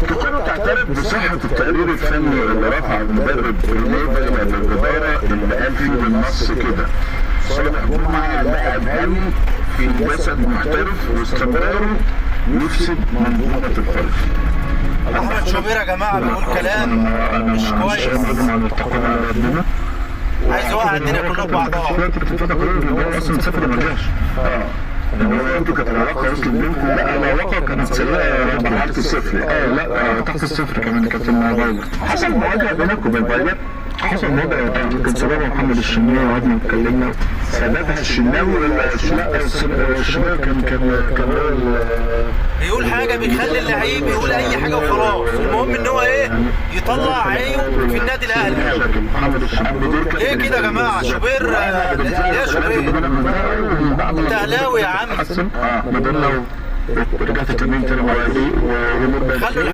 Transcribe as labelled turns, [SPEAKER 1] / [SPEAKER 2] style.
[SPEAKER 1] تقدر تعترف بصحة التقرير الفني اللي رفع المدرب النيفل للإدارة اللي قال فيه بالنص كده صالح جمعة لاعب هاوي في جسد محترف واستمراره يفسد منظومة الفريق.
[SPEAKER 2] احمد شوبير يا جماعه بيقول كلام مش كويس، عايز يوقع الدنيا كلها ببعضها.
[SPEAKER 1] هو اصلا سافر ما رجعش. هو انتوا كانت العلاقه اصلا بينكم، لا العلاقه كانت سيئه تحت الصفر. لا تحت الصفر كمان كانت مع بايلر. حصل مواجهه بينك وبين بايلر، حصل مواجهه كان سببها محمد الشناوي، وقعدنا اتكلمنا سببها الشناوي ولا لا الشناوي كان
[SPEAKER 2] بيقول حاجه بيخلي اللعيب يقول اي حاجه وخلاص، المهم ان هو ايه يطلع عينه في النادي الاهلي. ليه كده يا جماعه؟ شوبير يا شوبير انت اهلاوي يا عم.
[SPEAKER 1] بدل لو رجعت تمرين تاني